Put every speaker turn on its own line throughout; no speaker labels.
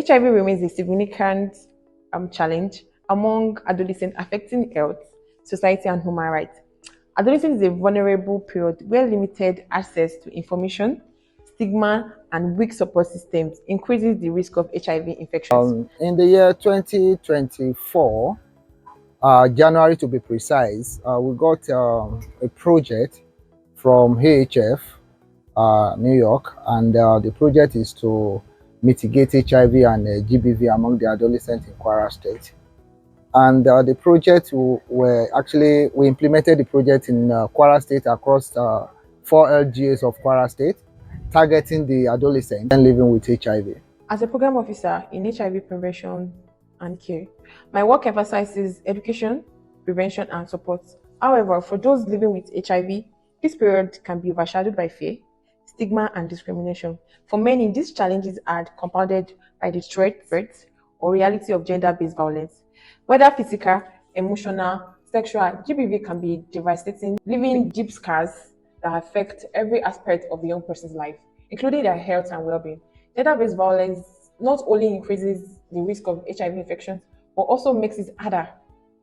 HIV remains a significant challenge among adolescents, affecting health, society, and human rights. Adolescence is a vulnerable period where limited access to information, stigma, and weak support systems increases the risk of HIV infections.
In the year 2024, January to be precise, we got a project from AHF, New York, and the project is to mitigate HIV and GBV among the adolescents in Kwara State. And the project we implemented the project in Kwara State across 4 LGAs of Kwara State, targeting the adolescents living with HIV.
As a program officer in HIV prevention and care, my work emphasizes education, prevention, and support. However, for those living with HIV, this period can be overshadowed by fear, stigma, and discrimination. For many, these challenges are compounded by the threat or reality of gender-based violence. Whether physical, emotional, sexual, GBV can be devastating, leaving deep scars that affect every aspect of the young person's life, including their health and well-being. Gender-based violence not only increases the risk of HIV infections, but also makes it harder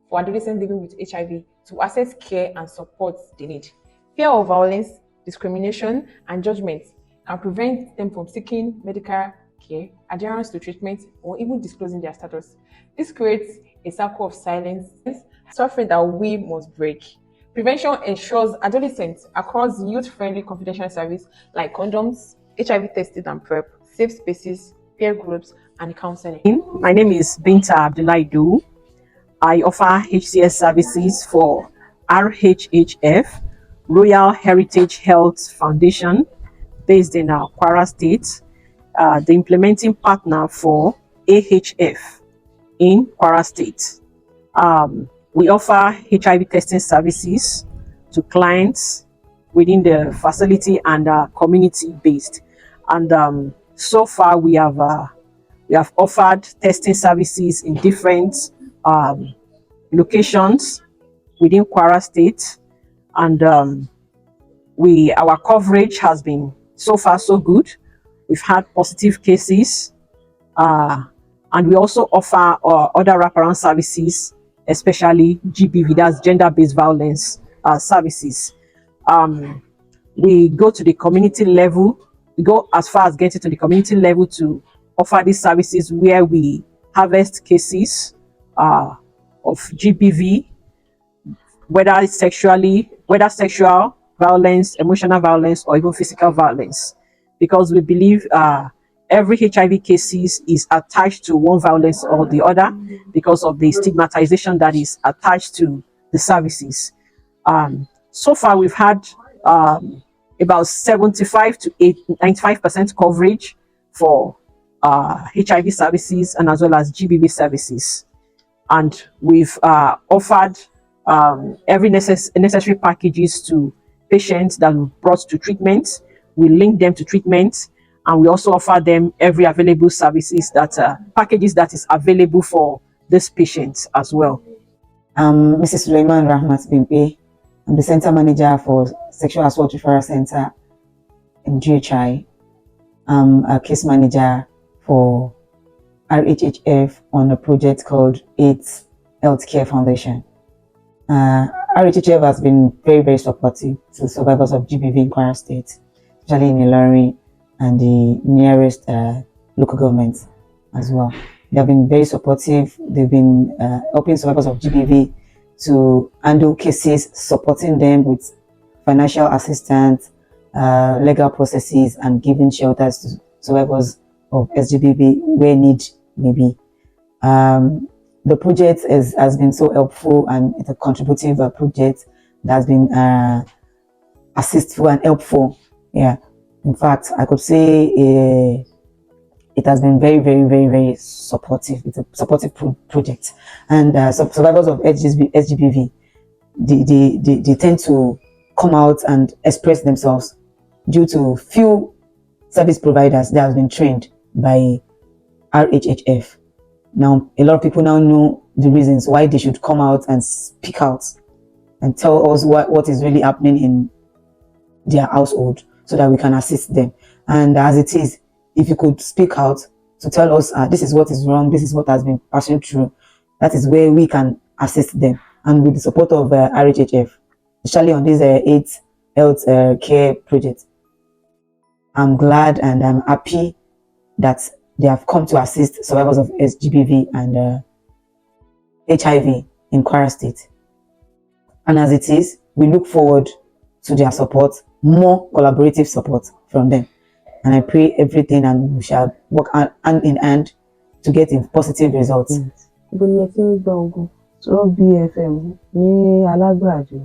for adolescents living with HIV to access care and support they need. Fear of violence, discrimination, and judgment can prevent them from seeking medical care, adherence to treatment, or even disclosing their status. This creates a circle of silence, suffering that we must break. Prevention ensures adolescents across youth-friendly confidential service like condoms, HIV testing and PrEP, safe spaces, peer groups, and counseling.
My name is Binta Abdulaidu. I offer HCS services for RHHF, Royal Heritage Health Foundation, based in Kwara State, the implementing partner for AHF in Kwara State. We offer HIV testing services to clients within the facility and community-based. And so far, we have offered testing services in different locations within Kwara State, and our coverage has been so far so good. We've had positive cases, and we also offer other wraparound services, especially GBV, that's gender-based violence services. We go to the community level. We go as far as getting to the community level to offer these services where we harvest cases of GBV, whether sexual violence, emotional violence, or even physical violence, because we believe every HIV cases is attached to one violence or the other because of the stigmatization that is attached to the services. So far, we've had about 75 to 95% coverage for HIV services and as well as GBV services. And we've offered every necessary packages to patients that we brought to treatment. We link them to treatment, and we also offer them every available services packages that is available for this patient as well.
Mrs. Suleiman Rahmat Bimpe. I'm the Center Manager for Sexual Assault Referral Center in GHI. I'm a case manager for RHHF on a project called AIDS Healthcare Foundation. RHHF has been very, very supportive to survivors of GBV in Kwara State, especially in Ilorin and the nearest local governments as well. They have been very supportive. They've been helping survivors of GBV to handle cases, supporting them with financial assistance, legal processes, and giving shelters to survivors of SGBV where need may be. The project has been so helpful, and it's a contributive project that has been assistful and helpful. Yeah, in fact, I could say it has been very, very, very, very supportive. It's a supportive project, and survivors of SGBV, they tend to come out and express themselves due to few service providers that have been trained by RHHF. Now, a lot of people now know the reasons why they should come out and speak out and tell us what is really happening in their household so that we can assist them. And as it is, if you could speak out to tell us this is what is wrong, this is what has been passing through. That is where we can assist them, and with the support of RHHF, especially on this AIDS health care project. I'm glad and I'm happy that they have come to assist survivors of SGBV and HIV in Kwara State. And as it is, we look forward to their support, more collaborative support from them. And I pray everything, and we shall work hand in hand to get in positive results.
So BFM ní Alágbàdo.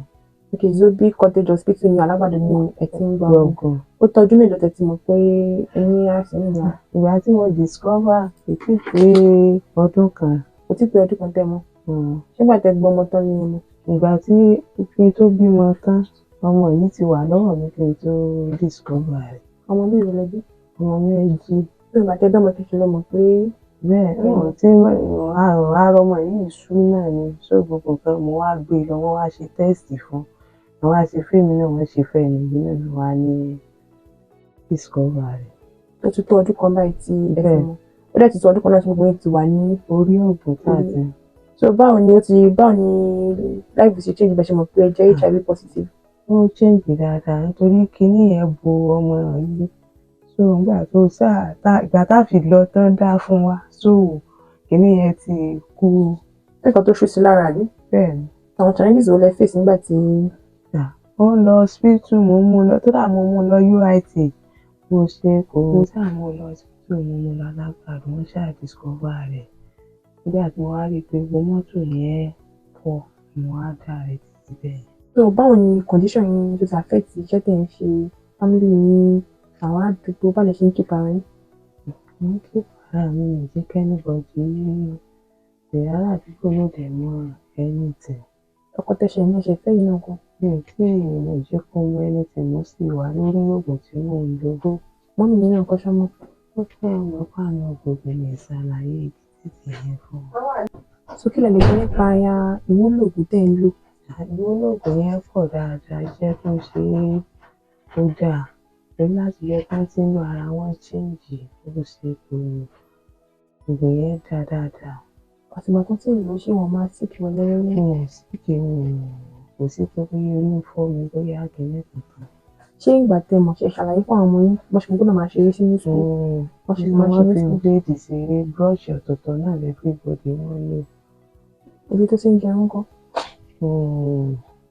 Okay, Zobi Cottage Hospital ní Alágbàdo ní ẹ̀tìngbà ogun. Ó tọ́jú mélòó tẹ́ ti mọ̀ pé ẹni àìsàn nìyà.
Ìgbà tí mo discover ètí pé ọdún kan.
Ó ti pé ọdún kan tẹ́ mọ̀. Ṣégbà tẹ́ gbọ́ ọmọ tán ní ọmọ.
Ìgbà tí kí n tó bímọ tán, ọmọ yìí ti wà lọ́wọ́ mi kí n tó discover rẹ̀.
Ọmọ bí ìrọ̀lẹ́ bí?
Ọmọ méjì.
Ìgbà tẹ́ bẹ́ẹ̀ mọ̀ kékeré lọ́mọ pé
bẹ́ẹ̀ ọ̀hún tí àrò ọmọ yìí sú náà ni, so gbogbo nǹkan mo wá gbé lọ, wọ́n wá ṣe tẹ́sítì fún, wọ́n wá ṣe fíìmù náà, wọ́n ṣe fẹ́ nìyí náà ló wá ní discover rẹ̀.
Ó ti tó ọdún kan báyìí tí ẹ fẹ́ mọ̀. Ó dẹ̀ ti tó ọdún kan náà tí gbogbo yín ti wà ní
orí ọ̀gbìn káàkiri.
So báwo ni life ṣe change bẹ́ẹ̀ ṣe mọ̀ pé ẹ jẹ́ HIV positive?
Ó change dáadáa nítorí kíní yẹn bo ọmọ yìí. So ìgbà tó ìgbà tá fi lọ tán dá fún wa, so kíní yẹn ti kú.
Nǹkan tó ṣú sí lára rí.
Bẹ́ẹ̀ni.
Àwọn challenges wo lẹ face nígbà tí.
Ó lọ hospital, mo mú lọ UIT, mo ṣe kò mo lọ hospital, mo mú lọ Alágbàdo, wọ́n ṣáà discover rẹ̀. Nígbà tí mo wá rí i pé gbogbo mọ́tò yẹn pọ̀, mo wá dá rẹ̀ títí bẹ́ẹ̀.
So báwo ni condition yín tó ti affect iṣẹ́ tẹ̀ ń ṣe, family yín, àwọn àdúgbò, báwo lẹ ṣe ń keep ara yín?
Mo ń keep ara mi, mi jẹ́ kẹ́nìbọ̀dì ará àdúgbò ló dẹ̀ mọ anything.
Ọkọ tẹ́ṣẹ̀ ní ẹ̀ṣẹ̀ fẹ́ yìí náà kan.
Mi ò tí ì jẹ́ kó mọ anything, mo sì wà lórí oògùn tí mò ń lò.
Mọ́mì yín náà kọ́ sọ́mọ́.
Ó fẹ́ ọmọ pàánù gbogbo ní ìṣàlàyé títí yẹn fún wa.
So kí lẹ lè sọ nípa ìwúlò oògùn tẹ́ ń lò?
Ìwúlò oògùn yẹn pọ̀ dáadáa, iṣẹ́ tó ń ṣe ó dáa. Torí láti yẹ kí tí ń lo ara wọn change, ó ṣe kò oògùn yẹn dáa dáadáa.
Àtìgbà tó tí ìlú ṣé wọ́n máa síkì wọn lẹ́rẹ́?
Wọ́n síkì wọn, kò sí pé bóyá orí ń fọ́ mi, bóyá àgẹ̀lẹ̀ kankan.
Ṣé ìgbà tẹ́ mọ̀ ṣe ṣàlàyé fún àwọn ọmọ yín bó ṣe gbọ́dọ̀ máa ṣeré sí ní school?
Wọ́n fi bíléèdì ṣeré, búrọ́ọ̀ṣì ọ̀tọ̀ọ̀tọ̀ náà everybody wọ́n lò.
Ibi tó ti ń jẹun kọ́?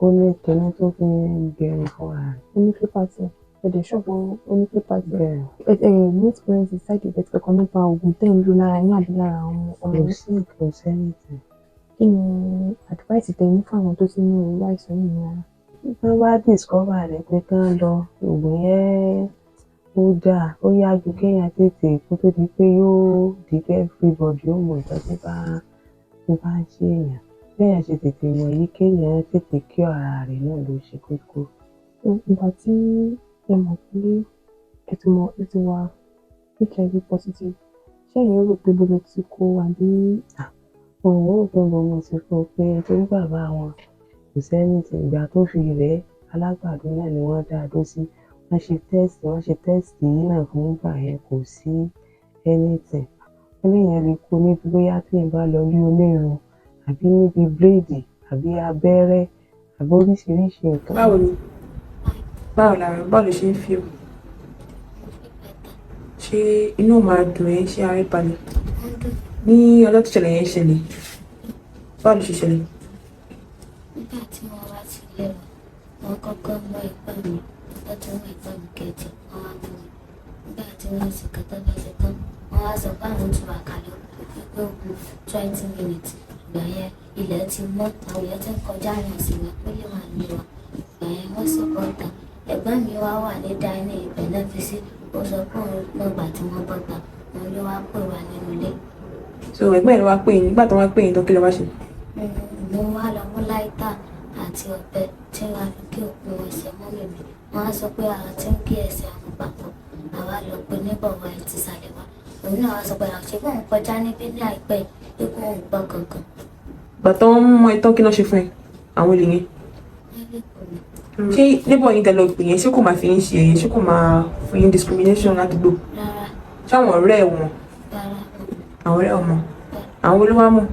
Ó ní kíní tó fi ń gẹrun fúnra rẹ̀.
Ó ní clipper tí ẹ̀dẹ̀ ṣọ́ọ̀bù ó ní clipper tí. Ní experience side effect kankan nípa oògùn tẹ́ ń lò lára yín àbí lára àwọn ọmọ yín?
Kò sẹ́nìtì.
Kí ni advice tẹ́ ní fún àwọn tó ti ní irú àìsàn yìí ní ara?
Wọ́n bá discover rẹ̀ pé kán lọ, oògùn yẹn ó dáa, ó yá ju kéèyàn tètè kó tó di pé yóò di pé everybody ó mọ̀ nǹkan tó bá ń ṣe èèyàn. Béèyàn ṣe tètè mọ̀ yìí, kéèyàn tètè kí ara rẹ̀ náà ló ṣe kókó.
Ìgbà tí ẹ mọ̀ pé ẹ ti wà HIV positive, ṣé ẹ̀yin rò pé bóyá ti kó àbí?
Òun ò pé mo ti kó pé torí bàbá wọn kò sẹ́ni tí ìgbà tó fi rẹ̀ Alágbàdo náà ni wọ́n dá dó sí. Wọ́n ṣe tẹ́sítì yìí náà fún ìgbà yẹn, kò sí anything. Wọ́n ní ìyẹn lè kó níbi bóyá tí ẹ bá lọ rí onírun àbí níbi bíléèdì àbí abẹ́rẹ́ àbí oríṣiríṣi nǹkan.
Báwo ló ṣe ń fi o? Ṣé inú máa dùn ẹ́, ṣé ara ẹ balẹ̀? Ní ọjọ́ tí ìṣẹ̀lẹ̀ yẹn ṣẹlẹ̀, báwo ló ṣe ṣẹlẹ̀?
Nígbà tí wọ́n wá sílé wa, wọ́n kọ́kọ́ mọ ẹ̀gbọ́n mi, wọ́n tún mọ ẹ̀gbọ́n mi kejì, wọ́n wá mú mi. Nígbà tí wọ́n sì kọ́tọ́ bá ṣe tán, wọ́n wá sọ pé àwọn tún wà kalẹ̀ pé ó kù 20 minutes. Ìgbà yẹn ilẹ̀ ti mọ́, àwọn èèyàn ti ń kọjá àwọn sí wa pé lè wà ní wa. Ìgbà yẹn wọ́n sì bọ́ta. Ẹ̀gbọ́n mi wá wà ní dáínì ibẹ̀ náà fi sí. Ó sọ pé òun lọ́gbà tí wọ́n bọ́ta, òun ló wá pè wá nínú ilé.
So ẹ̀gbọ́n ẹ̀ ló wá pè yín, nígbà tó wá pè yín tó kí ló wá ṣe?
Mo wá lọ mú láìtà àti ọ̀bẹ tí wọ́n fi gé òkú ẹsẹ̀ mọ́mì mi. Wọ́n á sọ pé àwọn tí ń gé ẹsẹ̀ àwọn papọ̀, àwa lọ pé níbọ̀ wa ti sàlẹ̀ wa. Òun náà wá sọ pé àwọn ṣe fún òun kọjá níbí ní àìpẹ́ ikú òun gbọ́ kankan.
Ìgbà tó ń mọ ìtàn kí ló ṣe fún ẹ, àwọn olè yẹn? Ṣé níbọ̀ yín tẹ̀lé òpin yẹn, ṣé kò máa fi yín ṣe ẹ̀yẹ, ṣé kò máa fún yín discrimination ládùúgbò?
Rárá.
Ṣáwọn ọ̀rẹ́ wọn
rárá
Àwọn ọ̀rẹ́ ọmọ. Àwọn wo ló wá mọ̀?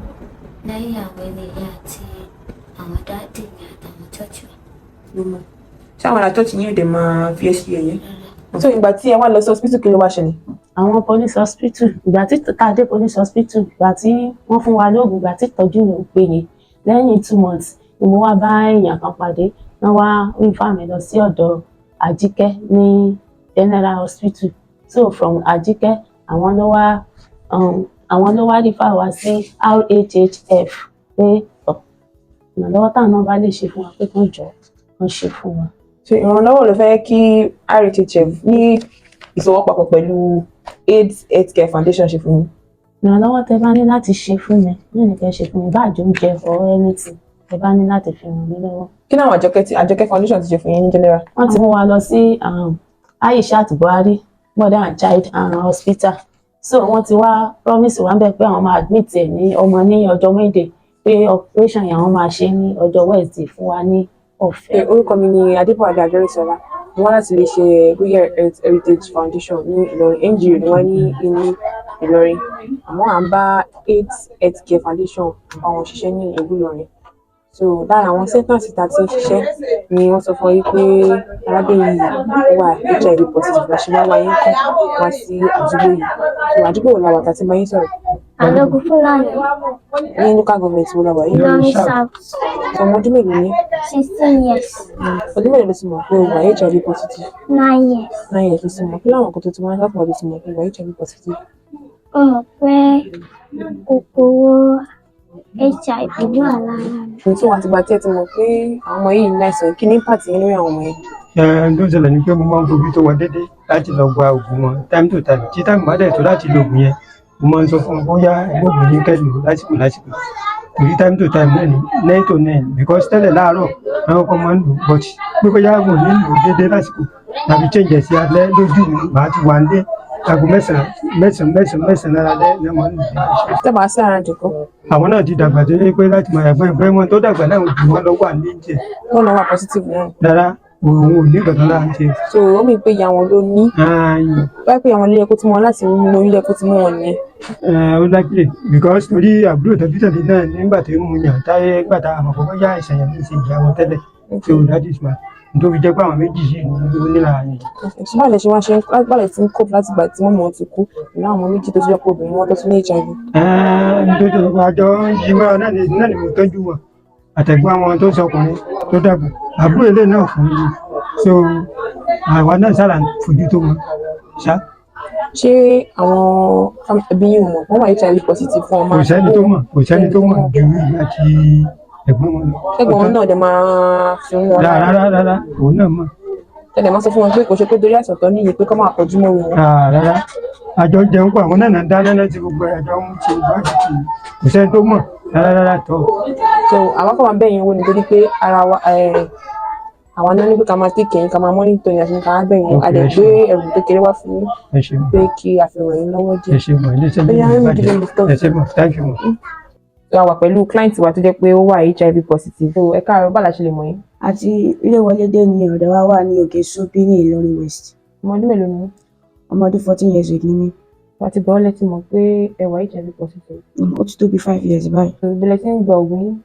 lẹ́yìn àwọn ènìyàn àti àwọn dáàdì mi àtàwọn chọ́ọ̀chì wa.
Ló mọ̀. Ṣé àwọn ará church yín ò dẹ̀ máa fi ẹ́ ṣe yẹ̀yẹ́? So ìgbà tí ẹ wá lọ sí hospital kí ló wá ṣẹlẹ̀?
Àwọn police hospital ìgbà tí tá a dé police hospital ìgbà tí wọ́n fún wa lóògùn ìgbà tí ìtọ́jú ló péye lẹ́yìn 2 months ni mo wá bá èèyàn kan pàdé wọ́n wá refer mi lọ sí ọ̀dọ̀ Àjíkẹ́ ní General Hospital. So from Àjíkẹ́ àwọn ló wá refer wá sí RHHF pé ìrànlọ́wọ́ táwọn náà bá lè ṣe fún wa pé kàn jọ kàn ṣe fún wa.
So ìrànlọ́wọ́ ló fẹ́ kí RHHF ní ìsọwọ́papọ̀ pẹ̀lú AIDS Healthcare Foundation ṣe fún yín?
Ìrànlọ́wọ́ tẹ bá ní láti ṣe fún mi ní nìkẹ́ ṣe fún mi bá àjọ oúnjẹ or anything tẹ bá ní láti fi ràn mí lọ́wọ́.
Kí ni àwọn Àjọkẹ́ Foundation ti ṣe fún yín ní general?
Wọ́n ti mú wa lọ sí Aishat Buhari Mother and Child Hospital. So wọ́n ti wá promise wa bẹ́ẹ̀ pé àwọn máa admit ẹ̀ ní ọmọ ní ọjọ́ Monday pé operation yẹn àwọn máa ṣe ní ọjọ́ Wednesday fún wa ní ọ̀fẹ́.
Orúkọ mi ni Adébọ̀wálé Àjọrísọ́lá. Mo wá láti lè ṣe Royal Heritage Foundation ní Ìlọrin. NGO ni wọ́n ní Ìlọrin. Àmọ́ à ń bá AIDS Healthcare Foundation àwọn òṣìṣẹ́ ní ìlú Ìlọrin. So lára àwọn sẹ́ńtàsì tá a ti ń ṣiṣẹ́ ni wọ́n sọ fún yín pé arábìnrin yìí wà HIV positive la ṣe máa wá yín kàn wá sí àdúgbò yìí. So àdúgbò wo la wà tá a ti máa yín sọ̀rọ̀?
Àlọ́gùn Fúlàní
Ní local government wo la wà yìí?
Ìlọrin South
Ọmọ ọdún mélòó ni?
16 years
Ọdún mélòó ló ti mọ̀ pé o wà HIV positive?
9 years.
9 years ló ti mọ̀. Kí láwọn nǹkan tó ti wá láti mọ̀ ló ti mọ̀ pé o wà HIV positive?
Ó mọ̀ pé kòkòrò HIV wà lára mi.
Ohun tí wọ́n àtìgbà tí ẹ ti mọ̀ pé àwọn ọmọ yìí ní àìsàn kí ní impact yín lórí àwọn ọmọ yẹn?
Tó ṣẹlẹ̀ ni pé mo máa ń fojú tó wọn déédéé láti lọ gba oògùn wọn time to time tí táìmù bá dẹ̀ tó láti lo oògùn yẹn mo máa ń sọ fún wọn bóyá ẹgbẹ́ oògùn yín kẹ́ lò lásìkò torí time to time náà ni 9 to 9 because tẹ́lẹ̀ láàárọ̀ àwọn kan máa ń lò but pé bóyá wọn ò ní lò déédéé lásìkò tàbí change ẹ̀ sí alẹ́ lójú mi màá ti wà nílé aago mẹ́sàn-án alẹ́ ni wọ́n máa ń lò.
Tẹ́bàá sí ara jòkó.
Àwọn náà ti dàgbà tó yẹ pé láti máa yàgbọ́n ẹgbẹ́ wọn tó dàgbà náà jù wọ́n lọ wà ní ìjẹ́.
Wọ́n náà wà positive náà.
Rárá òun ò ní ìgbàgbọ́ lára ṣe.
So ó mì pé ìyá wọn ló ní. Báyìí pé àwọn ilé ẹ̀kọ́ tí wọ́n láti mú ilé ẹ̀kọ́ tí mú wọn nìyẹn.
Ó lágbè because torí àbúrò tẹ̀bítẹ̀bí náà nígbà tó ń mu yàn táyé gbàtà àmọ̀ kọ́kọ́ yá ìṣàn yẹn ní ṣe ìyá wọn tẹ́lẹ̀. So that is my nítorí jẹ́ pé àwọn méjì yìí ni ó nílà yẹn.
Báwo lẹ ṣe wá ṣe báwo tí ń kó láti ìgbà tí wọ́n mọ̀ ti kú ìlú àwọn méjì tó ti jẹ́ pé obìnrin wọn tó tún ní HIV?
Nítorí àjọ ìwé náà ni mo tọ́jú wọn àtẹ̀gbọ́n àwọn tó sọkùnrin tó dàgbà àbúrò ilé náà fún mi so àwa náà sára fojú tó wọn ṣá.
Ṣé àwọn ẹbí yìí mọ̀ wọ́n wà HIV positive fún ọmọ?
Kò sẹ́ni tó mọ̀ ju ìyá àti ẹ̀gbọ́n wọn lọ.
Ẹ̀gbọ́n wọn náà dẹ̀ máa fi ń wọn.
Rárá òun náà mọ̀.
Tẹ̀lé máa sọ fún wọn pé kò ṣe pé torí àìsàn tó níye pé kọ́ máa pọ̀jù mọ́ wọn.
Rárá àjọ jẹun pọ̀ àwọn náà dáná náà ti gbogbo àjọ ń ṣe ìwádìí kò sẹ́ni tó mọ̀ rárá tọ́.
So àwọn kan máa bẹ̀ yín wò nítorí pé ara wa àwọn náà ní pé ká máa tẹ̀kẹ̀ yín ká máa mọ́nítọ̀ yín àti ká máa bẹ̀ yín a lè gbé ẹ̀rù kékeré wá fún yín pé kí a fi ràn yín lọ́wọ́ díẹ̀.
ẹ ṣe mọ̀ ilé iṣẹ́ mi ẹ ṣe mọ̀ thank you mọ̀.
A wà pẹ̀lú client wa tó jẹ́ pé ó wà HIV positive. So ẹ káàárọ̀ bá la ṣe lè mọ̀ yín.
Àti ilé wọlé dé ní ọ̀dọ̀ wa wà ní Òkè Ṣúbí ní Ìlọrin West.
Ọmọ ọdún mélòó ni?
Ọmọ ọdún 14 years old ni mí.
Wọ́n ti bọ́ lẹ́tí mọ̀ pé ẹ wà HIV positive.
Ó ti tó bí 5 years báyìí.
Ìbílẹ̀ tí ń gba ògùn yín.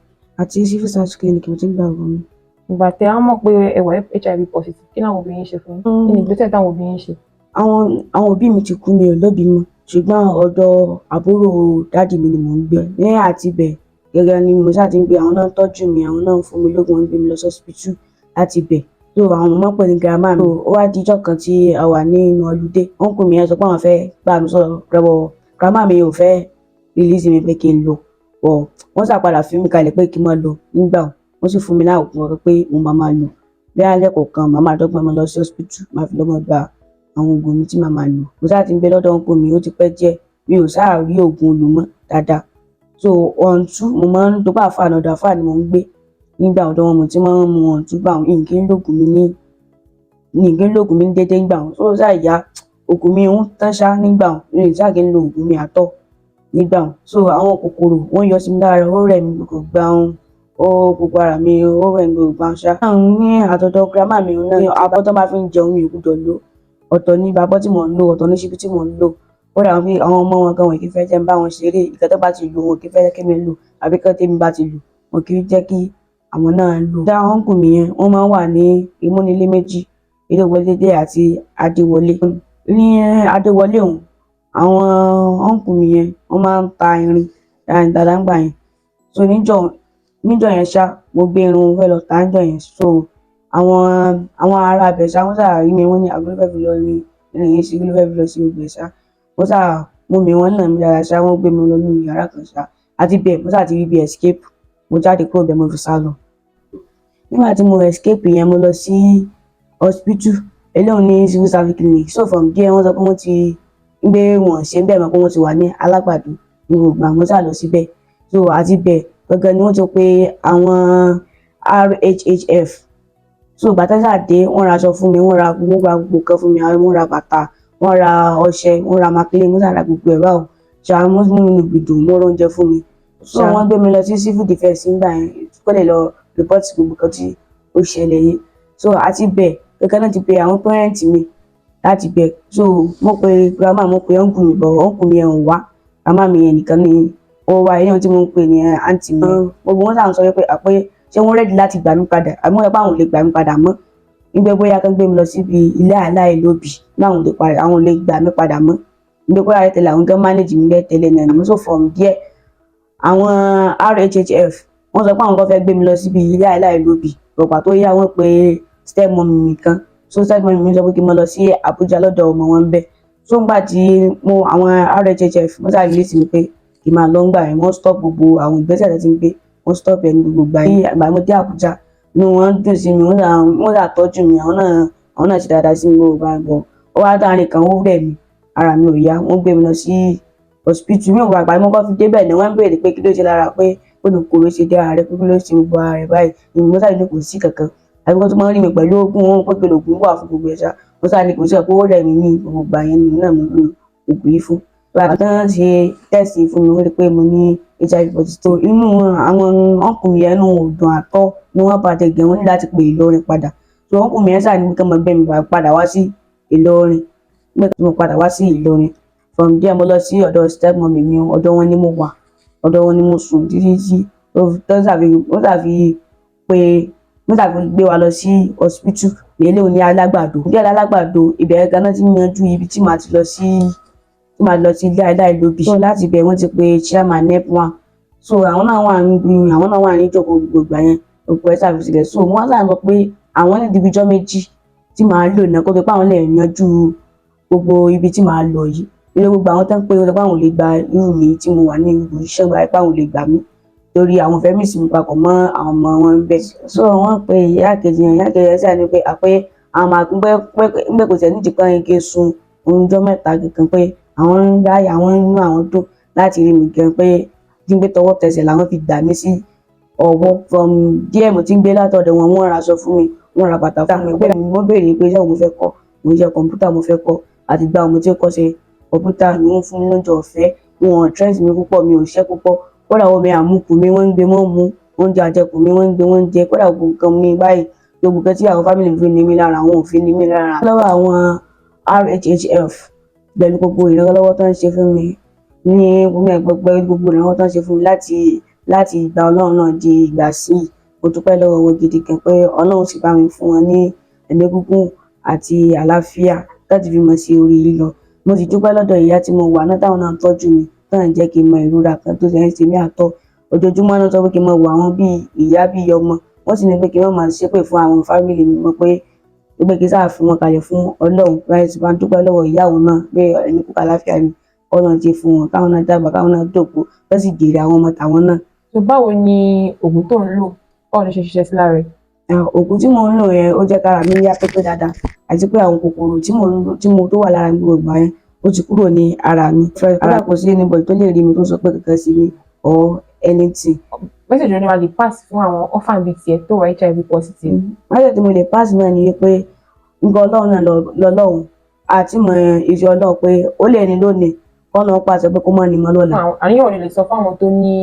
Àti civil service clinic mo ti ń gba ògùn mi.
Ìgbà tẹ á mọ̀ pé ẹ wà HIV positive kí làwọn obìnrin ṣe fún yín? Kí ni ìgbésẹ̀ táwọn obìnrin ṣe?
Àwọn òbí mi ti kú mi ò lóbìí mọ́ ṣùgbọ́n ọ̀dọ̀ àbúrò dáàdì mi ni mò ń gbé. Ní àti bẹ̀ gẹ́gẹ́ ni mo ṣáà ti ń gbé àwọn náà ń tọ́jú mi àwọn náà ń fún mi lóògùn wọn gbé mi lọ hospital láti bẹ̀. So àwọn ọmọ pè ní grandma mi. Ó wá di ijọ́ kan tí a wà nínú ọlúdé. Wọ́n pè mí ẹ sọ pé àwọn fẹ́ bá mi sọ̀rọ̀ rẹ̀wọ̀ grandma mi ò fẹ́ release mi pé kí n lọ. Wọ́n ṣàpadà fi mí kalẹ̀ pé kí n máa lọ nígbà wọ́n sì fún mi láwọn òògùn ọ̀rọ̀ pé mo máa lò. Bí alẹ́ kọ̀ọ̀kan màmá dọ́gbọ́n mi lọ sí hospital máa fi lọ́mọ gba àwọn òògùn mi tí màmá lò. Mo ṣáà ti ń gbé lọ́dọ̀ ọ̀nkọ́ mi ó ti pẹ́ díẹ̀ mi ò ṣáà rí òògùn lò mọ́ dáadáa. So ọ̀ǹtú mo máa ń dọ́gbà fà náà dàfà ni mo ń gbé nígbà ọ̀dọ̀ wọn mo ti máa ń mu ọ̀ǹtú gbà wọn nǹkan lóògùn mi ní déédéé nígbà wọn. So ṣáà ìyá òògùn mi ń tán ṣá nígbà wọn mi ò ṣáà kí n lo òògùn mi àtọ̀ nígbà wọn. So àwọn kòkòrò wọ́n yọ sí mi lára ó rẹ̀ mi kò gbà wọn gbogbo ara mi ó rẹ̀ mi kò gbà wọn ṣá. Ní àtọ̀dọ̀ grandma mi náà abọ́ tó máa fi ń jẹun mi ò gbọdọ̀ lò ọ̀tọ̀ ní abọ́ tí mò ń lò ọ̀tọ̀ ní ṣíbí tí mò ń lò kódà àwọn ọmọ wọn gan wọn kì í fẹ́ jẹ́ n bá wọn ṣeré, nǹkan tó bá ti lò wọn kì í fẹ́ jẹ́ kémi lò àbí nǹkan tèmi bá ti lò wọn kì í jẹ́ kí àwọn náà lò. Dá uncle mi yẹn wọ́n máa ń wà ní Ìmúnilé méjì, Ìléwọlédé àti Adéwọlé. Ní Adéwọlé òun, àwọn uncle mi yẹn wọ́n máa ń ta irin dáadáa ńgbà yẹn. So níjọ́ yẹn ṣá, mo gbé irin mo fẹ́ lọ tà á níjọ́ yẹn. So àwọn ará ibẹ̀ ṣá wọ́n ṣáà rí mi, wọ́n ní àbí kí ló fẹ́ fi lọ irin yẹn ṣe, kí ló fẹ́ fi lọ ṣe gbogbo ẹ̀ ṣá. Wọ́n ṣáà mú mi, wọ́n nà mí dáadáa ṣá, wọ́n gbé mi lọ nínú yàrá kan ṣá. Àti bẹ́ẹ̀ mo ṣáà ti rí bí escape, mo jáde kúrò ńbẹ̀ mo fi sálọ. Nígbà tí mo escape yẹn, mo lọ sí hospital eléyìí ní civil service clinic. So from there wọ́n sọ pé wọ́n ti gbé wọn ṣe bẹ́ẹ̀ mọ́, pé wọ́n ti wà ní Alágbàdo ní gbogbo àwọn ṣáà lọ síbẹ̀. So àti bẹ́ẹ̀ gangan ni wọ́n ti pe àwọn RHHF. So ìgbà tí wọ́n ṣáà dé, wọ́n ra aṣọ fún mi, wọ́n ra gbogbo nǹkan fún mi, wọ́n ra bàtà, wọ́n ra ọṣẹ, wọ́n ra maclean, wọ́n ṣáà ra gbogbo ẹ̀ báwo. Ṣá wọ́n mú mi nínú gbìdùn, wọ́n róúnjẹ fún mi. So wọ́n gbé mi lọ sí civil defence nígbà yẹn kó lè lọ report gbogbo nǹkan tí ó ṣẹlẹ̀ yẹn. So àti bẹ́ẹ̀ gangan náà ti pe àwọn parent mi láti bẹ́ẹ̀. So mo pe grandma, mo pe uncle mi, but uncle mi yẹn ò wá, grandma mi yẹn nìkan ni ó wá. Eléyìí tí mo ń pè ní aunty mi. Gbogbo wọn ṣáà ń sọ pé ṣé wọ́n ready láti gbà mí padà àbí wọ́n sọ pé àwọn ò lè gbà mí padà mọ́. Wípé bóyá kán gbé mi lọ síbi ilé aláìlóbìí láwọn ò lè gbà mí padà mọ́. Wípé kódà tẹ́lẹ̀ àwọn gan manage mi tẹ́lẹ̀ náà ni. So from there àwọn RHHF wọ́n sọ pé àwọn kan fẹ́ gbé mi lọ síbi ilé aláìlóbìí. Ọ̀pá tó yá wọ́n pe step mummy mi kan. So step mummy mi sọ pé kí n máa lọ sí Abuja lọ́dọ̀ ọmọ wọn ńbẹ̀. So ńgbà tí àwọn RHHF wọ́n ṣáà release mi pé kí n máa lọ ńgbà yẹn, wọ́n stop gbogbo àwọn ìgbésẹ̀ tí ń gbé, wọ́n stop ẹ̀ ní gbogbo ìgbà yẹn. Ìgbà mo dé Abuja inú wọn dùn sí mi, wọ́n ṣáà tọ́jú mi, àwọn náà ṣe dáadáa sí mi gbogbo ìgbà. But ó wá dárin kan, ó rẹ̀ mí, ara mi ò yá, wọ́n gbé mi lọ sí hospital. Mi ò gbà mo kọ́ fi débẹ̀ ni wọ́n ń béèrè pé kí ló ṣe lára, pé olùkórè ṣe dé ara rẹ̀, pé kí ló ṣe gbogbo ara rẹ̀ báyìí. Mo ṣáà ní kò sí kankan. Àbí wọ́n tún máa ń rí mi pẹ̀lú oògùn, wọn pé kí lóògùn wà fún gbogbo ẹ̀ ṣá. Mo ṣáà ní kò sí ẹ̀ pé ó rẹ̀ mí ní gbogbo ìgbà yẹn ni náà mo lo oògùn yìí fún. Ìgbà tí wọ́n ṣe test fún mi, wọ́n rí pé mo ní HIV positive. Inú àwọn uncle mi yẹn inú wọn ò dùn àtọ́, ni wọ́n bàjẹ́ gan, wọ́n ní láti pe Ìlọrin padà. So uncle mi yẹn ṣáà ní pé kí wọ́n máa gbé mi padà wá sí Ìlọrin. Nígbà tí mo padà wá sí Ìlọrin, from there mo lọ sí ọ̀dọ̀ step mummy mi, ọ̀dọ̀ wọn ni mo wà, ọ̀dọ̀ wọn ni mo sùn títí tí wọ́n ṣàfi gbé wa lọ sí hospital eléyìí ní Alágbàdo. Ní Alágbàdo ibẹ̀ gan náà ti yanjú ibi tí màá ti lọ sí ilé aláìlóbìí. So láti ibẹ̀ wọ́n ti pe chairman NEP1. So àwọn náà wà ní ìjókòó gbogbo ìgbà yẹn, gbogbo ẹ̀ ṣàfi sílẹ̀. So wọ́n ṣáà sọ pé àwọn ní ibi ọjọ́ méjì tí màá lò náà kó tó pé àwọn lè yanjú gbogbo ibi tí màá lọ yìí. Ilé gbogbo àwọn tó ń pé wọ́n sọ pé àwọn ò lè gba irú mi tí mo wà ní ibùdó iṣẹ́ gba pé àwọn ò lè gbà mí torí àwọn fẹ́ mix mi papọ̀ mọ́ àwọn ọmọ wọn ń bẹ̀. So wọ́n pe ìyá kejì yẹn ṣáà ní pé àwọn máa pé kò tẹ̀ nídìí kan ike sun ọjọ́ mẹ́ta kankan, pé àwọn ń ráyà, àwọn inú àwọn dùn láti rí mi gan, pé gbígbé tọwọ́ tẹsẹ̀ làwọn fi gbà mí sí ọwọ́. From díẹ̀ mo ti ń gbé látọ̀dọ̀ wọn, wọ́n ra aṣọ fún mi, wọ́n ra bàtà fún mi. Pé mo béèrè pé iṣẹ́ wo mo fẹ́ kọ́, mo jẹ́ kọ̀ǹpútà mo fẹ́ kọ́. Àti ìgbà mo ti kọ́ ṣe kọ̀ǹpútà ni wọ́n fún mi lóúnjẹ ọ̀fẹ́, wọn stress mi púpọ̀, mi ò ṣiṣẹ́ púpọ̀. Kódà omi àmupù mi wọ́n ń gbé wọ́n mú, oúnjẹ àjẹkù mi wọ́n ń gbé wọ́n jẹ. Kódà gbogbo nǹkan mi báyìí, gbogbo nǹkan tí àwọn family mi fi ní mi lára, àwọn ò fi ní mi lára. Lọ́wọ́ àwọn RHHF pẹ̀lú gbogbo ìrànlọ́wọ́ tó ń ṣe fún mi ní gbogbo ìrànlọ́wọ́ tó ń ṣe fún mi láti ìgbà Ọlọ́run náà di ìgbà sí yìí. Mo dúpẹ́ lọ́wọ́ wọn gidi gan, pé Ọlọ́run sì bá mi fún wọn ní ẹ̀mí gígùn àti àlàáfíà láti fi mọ̀ sí orí lílọ. Mo sì dúpẹ́ lọ́dọ̀ ìyá tí mo wà náà táwọn náà ń tọ́jú mi, táwọn jẹ́ kí n mọ ìrora kan tó ṣe ń ṣe mí àtọ̀. Ojoojúmọ́ náà sọ pé kí n máa wo àwọn bí ìyá bí ọmọ. Wọ́n sì ní pé kí n máa ṣépè fún àwọn family mi mọ́, pé kí n sáà fi wọn kalẹ̀ fún Ọlọ́run. Láti sì máa dúpẹ́ lọ́wọ́ ìyá wọn náà pé ẹ̀mí kúkú àlàáfíà ni Ọlọ́run ti fún wọn, káwọn náà dàgbà, káwọn náà dògbò, wọ́n sì jèrè àwọn ọmọ tàwọn náà.
So báwo ni oògùn tó ń lò, báwo ló ṣe ṣiṣẹ́ sí lára rẹ̀?
Oògùn tí mo ń lò yẹn ó jẹ́ kára mi yá pépé dáadáa, àti pé àwọn kòkòrò tí mo tó wà lára mi gbogbo ìgbà yẹn ó ti kúrò ní ara mi. Kódà kò sí anybody tó lè rí mi tó sọ pé kankan sí mi or anything.
Message wo ni wàá lè pass fún àwọn orphan bíi tiẹ̀ tó wà HIV positive?
Message tí mo lè pass náà ni pé nǹkan Ọlọ́run náà lọ́lọ́run, àti mọ iṣẹ́ Ọlọ́run pé ó lè ní lónìí kọ́ náà pàṣẹ pé kó mọ̀ ní mọ́ lọ́la.
Àníyàn ò lè sọ fáwọn tó ní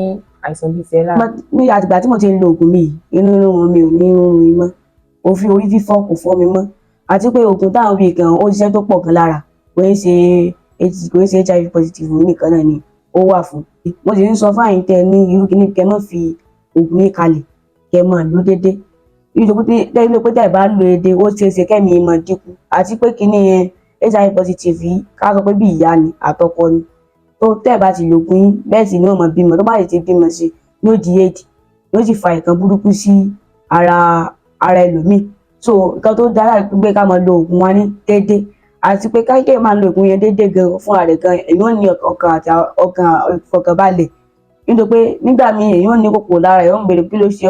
àìsàn bíi tiẹ̀ lára.
Ní àtìgbà tí mo ti ń lo oògùn mi inú rírun mi ò ní rírun mi mọ́, òfin orí fífọ́ kò fọ́ mi mọ́, àti pé oògùn táwọn wí gan ó ṣiṣẹ́ tó pọ̀ gan lára, kò ń ṣe kò ṣe HIV positive nìkan náà ni ó wà fún. Mo sì ń sọ fún àyín tẹ́ ní irú kíní kẹ́ má fi oògùn yìí kalẹ̀ kẹ́ máa lò déédéé. Nítorí pé tẹ́ ẹ bá lò déédéé ó ṣeé ṣe kẹ́mi máa dínkù, àti pé kíní yẹn HIV positive yìí ká sọ pé bí ìyá ni àtọkọ ni. Tó tẹ́ ẹ bá ti lo oògùn yín bẹ́ẹ̀ sì ni wọ́n máa bímọ, tó bá sì ti bímọ sí yóò di AIDS, yóò sì fa nǹkan burúkú sí ara ẹlòmíì. So nǹkan tó dára pé ká máa lo oògùn wa ní déédéé, àti pé káyọ̀ máa lo oògùn yẹn déédéé gan fún ààrẹ gan, èèyàn ní ọkàn ìfọkànbalẹ̀. Nítorí pé nígbà míì èèyàn ní kòkòrò lára, èèyàn ń béèrè kí ló ṣe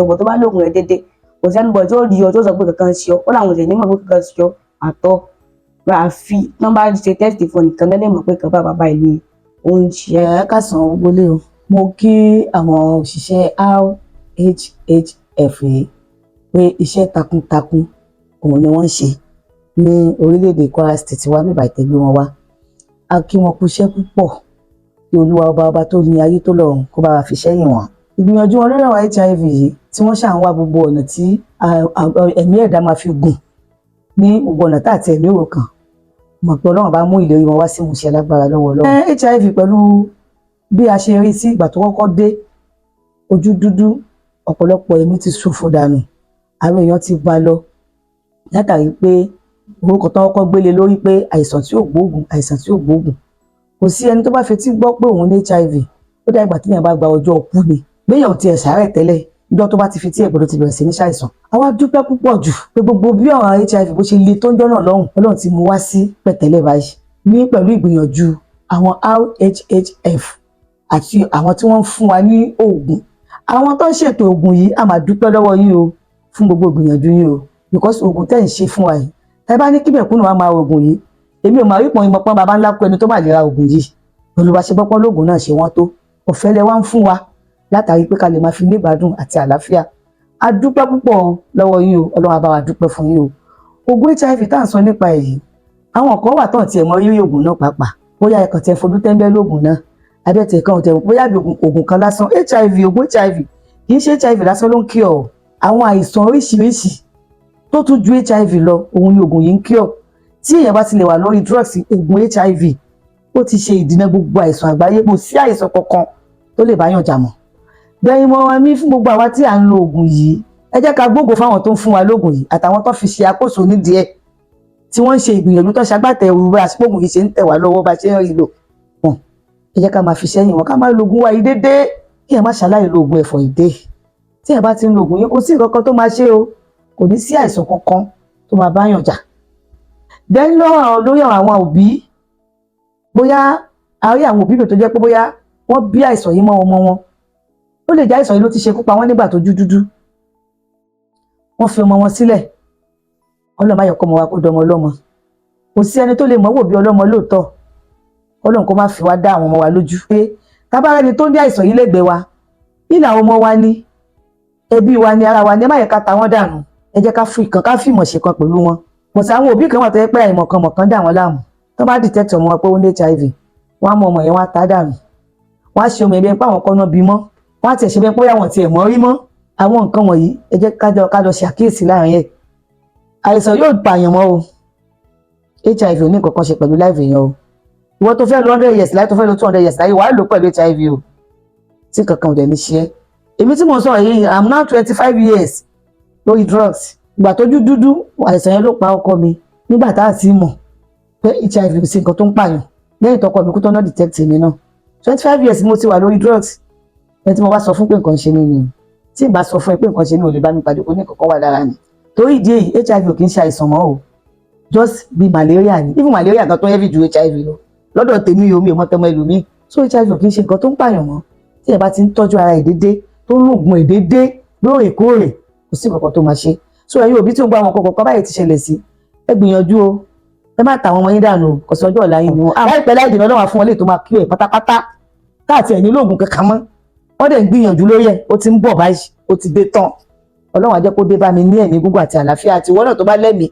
ọ́, bọ̀ tó bá lo oògùn rẹ̀ déédéé kò sẹ́ni bọ̀ tí ó rí ọ tó sọ pé kankan ṣe ọ́, ó làwọn òṣèlú nímọ̀ pé kankan ṣe ọ́ àtọ́. Àfi tí wọ́n bá ṣe test fún nìkan lẹ́lẹ́ mọ̀ pé kan bàbá ìlú ó ń ṣe.
Ẹ káàsán wọlé o, mo kí àwọn òṣìṣẹ́ RHHF yìí pé iṣẹ́ takuntakun òun ni wọ́n ń ṣe ní orílẹ̀-èdè Kwara State wa nígbà ìtẹ́gbé wọn wá. A kí wọn kú iṣẹ́ púpọ̀, kí Olúwa ọba tó ní ayé tó lọ́run kó bá wa fi sẹ́yìn wọn. Ìgbìyànjú wọn lórí àwọn HIV yìí tí wọ́n ṣàn wá gbogbo ọ̀nà tí ẹ̀mí ẹ̀dá máa fi gùn ní gbogbo ọ̀nà tá àti ẹ̀mí òrò kan, mọ̀ pé Ọlọ́run bá mú ìlérí wọn wá sí ìmúṣẹ lágbára lọ́wọ́ Ọlọ́run. HIV pẹ̀lú bí a ṣe rí sí ìgbà tó kọ́kọ́ dé, ojú dúdú, ọ̀pọ̀lọpọ̀ ẹ̀mí ti ṣòfò dànù, àwọn èèyàn ti bá lọ látàrí pé orúkọ tó kọ́kọ́ gbélé lórí pé àìsàn tí ò gbóògùn. Kò sí ẹni tó bá fetí gbọ́ pé òun ní HIV, ó dá ìgbà tí èèyàn bá gba ọjọ́ ọkú ni. Béèyàn ti ẹ̀ ṣàárẹ̀ tẹ́lẹ̀, ìjọ tó bá ti fi tí ẹ̀gbọ́dọ̀ ti bẹ̀rẹ̀ sí ní ṣàìsàn. Àwa dúpẹ́ púpọ̀ jù pé gbogbo bí ọ̀rọ̀ HIV bó ṣe le tó ń jọ́nà lọ́hùn, Ọlọ́run ti mú wá sí pẹ̀tẹ́lẹ̀ báyìí ní pẹ̀lú ìgbìyànjú àwọn RHHF àti àwọn tí wọ́n ń fún wa ní oògùn. Àwọn tó ń ṣètò oògùn yìí a máa dúpẹ́ lọ́wọ́ yín o fún gbogbo ìgbìyànjú yín o, because oògùn tẹ́ ń ṣe fún wa yìí, ẹ bá ní kí mẹ̀kúnnù wa máa oògùn yìí, èmi ò máa rí pọ̀ ìmọ̀pọ̀ bàbá ńlá kú ẹni tó máa lè ra oògùn yìí. Olùbáṣepọ̀pọ̀ lóògùn náà ṣe wọ́n tó, ọ̀fẹ́ lẹ wá ń fún wa látàrí pé ká lè máa fi ní ìgbádùn àti àlàáfíà. A dúpẹ́ púpọ̀ lọ́wọ́ yín o, Ọlọ́run á bá wa dúpẹ́ fún yín o. Oògùn HIV tá à ń sọ nípa èyí, àwọn kan wà tán tiẹ̀ mọ rírì oògùn náà pàápàá, bóyá ẹ̀kan tẹ fojú tẹ́ńbẹ́ lóògùn náà, abẹ́tẹ̀ kan tẹ̀ bóyá oògùn kan lásán. Oògùn HIV kì í ṣe HIV lásán ló ń kí ọ, àwọn àìsàn oríṣiríṣi tó tún ju HIV lọ òun ni oògùn yìí ń kí ọ. Tí èèyàn bá ti lè wà lórí drugs oògùn HIV, ó ti ṣe ìdínà gbogbo àìsàn àgbáyé, kò sí àìsàn kankan tó lè báyàn jà mọ́. Bẹ́ẹ̀ mo wá mí fún gbogbo àwa tí à ń lo oògùn yìí, ẹ jẹ́ ká gbógo fáwọn tó ń fún wa lóògùn yìí àtàwọn tó fi ṣe àkóso nídìí ẹ̀, tí wọ́n ń ṣe ìgbìyànjú tó ṣagbátẹrù bá àsìkò oògùn yìí ṣe ń tẹ̀ wá lọ́wọ́ bá ṣe ń rí lò. Ẹ jẹ́ ká máa fi sẹ́yìn wọn, ká máa lo oògùn wa yìí déédéé, kí ẹ má ṣaláì lo oògùn ẹ̀fọ́ yìí dé. Tí ẹ bá ti ń lo oògùn yìí kò sí nǹkan kan tó máa ṣe o, kò ní sí àìsàn kankan tó máa báyàn jà. Then lórí àwọn òbí, bóyá a rí àwọn òbí mi tó jẹ́ pé bóyá wọ́n bí àìsàn yìí mọ́ ọmọ wọn, ó lè jẹ́ àìsàn yìí ló ti ṣekú pa wọ́n nígbà tó dúdú, wọ́n fi ọmọ wọn sílẹ̀. Ọlọ́run má yọ kọ́ ọmọ wa kó dọmọ ọlọ́mọ, kò sí ẹni tó lè mọ̀ wò bí ọlọ́mọ lóòótọ́. Ọlọ́run kó má fi wá dá àwọn ọmọ wa lójú pé tábàárẹ̀ ni tó ní àìsàn yìí lẹ́gbẹ̀ẹ́ wa, nínú àwọn ọmọ wa ní, ẹbí wa ní, ara wa ní, ẹ má yẹ ká ta wọ́n dànù, ẹ jẹ́ ká fìmọ̀ ṣe kan pẹ̀lú wọn. Kò sí àwọn òbí kan wà tó yẹ pé àìmọ̀kànmọ̀kàn dà wọ́n láàmú, tó bá detect ọmọ wọn pé ó ní HIV, wọ́n á mọ ọmọ yẹn wọ́n á ta dànù, wọ́n á ṣe ọmọ ẹbí pé àwọn kan náà bímọ, wọ́n á tiẹ̀ ṣe bẹ́ẹ̀ pé àwọn tiẹ̀ mọ́ rí mọ́. Àwọn nǹkan wọ̀nyí ẹ jẹ́ ká lọ ṣe àkíyèsí láàrin ẹ̀. Àìsàn yóò pààyàn mọ́ o, HIV ò ní nǹkan kan ṣe pẹ̀lú life èèyàn o. Ìwọ tó fẹ́ lo 100 years láyé, tó fẹ́ lo 200 years láyé, wàá lò pẹ̀lú HIV o, tí kankan ò dẹ̀ ní ṣe ẹ́. Èmi tí mo sọ yìí, I'm now 25 years lórí drugs. Ìgbà tójú dúdú àìsàn yẹn ló pa ọkọ mi nígbà tá a ti mọ̀ pé HIV ò sí nǹkan tó ń pààyàn, lẹ́yìn tọkọ mi kú tó náà detect mi náà. 25 years mo ti wà lórí drugs. Ẹni tí mo bá sọ fún pé nǹkan ṣe mí ni, tí ì bá sọ fún ẹ pé nǹkan ṣe mí ò lè bá mi pàdé, kó ní nǹkan kan wà lára mi. Torí ìdí èyí HIV ò kì í ṣe àìsàn mọ́ o, just bí malaria ni, even malaria kan tó heavy ju HIV lọ lọ́dọ̀ tèmi o, mi ò mọ tọmọ ẹlòmíì. So HIV ò kì í ṣe nǹkan tó ń pààyàn mọ́, tí ẹ bá ti ń tọ́jú ara ẹ̀ déédéé, tó ń lògùn ẹ̀ déédéé lóòrèkóòrè, kò sí nǹkan tó máa ṣe. So ẹ̀yin òbí tí ó ń gba àwọn kọ̀ọ̀kan báyìí ti ṣẹlẹ̀ sí, ẹ gbìyànjú o, ẹ má ta àwọn ọmọ yín dànù o, kò sí ọjọ́ ọ̀la yín ni wọn. Láìpẹ́ láì dènà Ọlọ́run á fún wọn lè tó máa kí ẹ̀ pátápátá, káàtì ẹ̀ nílò oògùn kankan mọ́. Wọ́n dẹ̀ ń gbìyànjú lórí ẹ̀, ó ti ń bọ̀ báyìí, ó ti dé tán. Ọlọ́run á jẹ́ kó dé bá mi ní ẹ̀mí gígùn àti àlàáfíà, àti ìwọ náà tó bá lẹ́mìí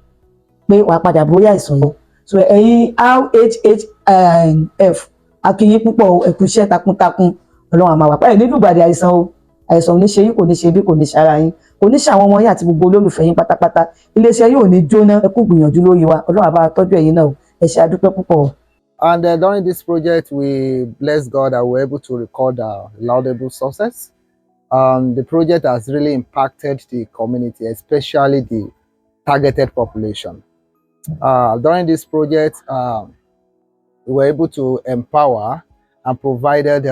pé wàá padà bóyá àìsàn yìí. So ẹ̀yin RHHF a kí yín púpọ̀, ẹ kú iṣẹ́ takuntakun, Ọlọ́run á máa wà pẹ́ nínú ìbàdí àìsàn o, àìsàn ò ní ṣe yín, kò ní ṣe bí, kò ní ṣara yín, kò ní ṣàwọn ọmọ yín àti gbogbo olólùfẹ́ yín pátápátá. Iléeṣẹ́ yín ò ní jóná, ẹ kú gbìyànjú lórí wa, Ọlọ́run á bá wa tọ́jú ẹ̀yin náà o, ẹ ṣé a dúpẹ́ púpọ̀ o.
And during this project, we bless God that we were able to record laudable success. The project has really impacted the community, especially the targeted population. During this project, we were able to empower and provided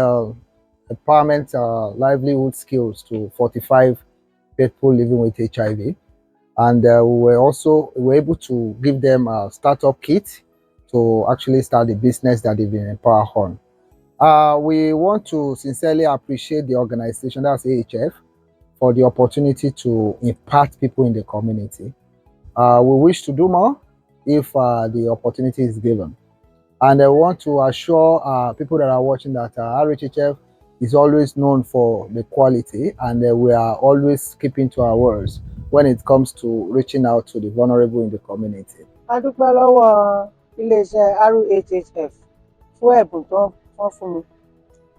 empowerment livelihood skills to 45 people living with HIV. And we were able to give them a startup kit to actually start the business that they've been empowered on. We want to sincerely appreciate the organization, that's AHF, for the opportunity to impact people in the community. We wish to do more if the opportunity is given. And I want to assure people that are watching that RHHF is always known for the quality, and we are always keeping to our words when it comes to reaching out to the vulnerable in the community.
A dúpẹ́ lọ́wọ́ iléeṣẹ́ RHHF fún ẹ̀bùn tó wọ́n fún mi.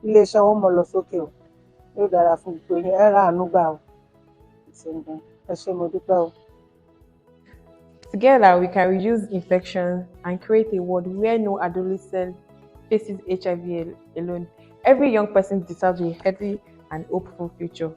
Iléeṣẹ́ wọn mọ̀ lọ sókè o. Yóò dára fún gbogbo yín, ẹ ra àánú gbà o. Ẹ ṣé mo dúpẹ́ o.
Together, we can reduce infections and create a world where no adolescent faces HIV alone. Every young person deserves a healthy and hopeful future.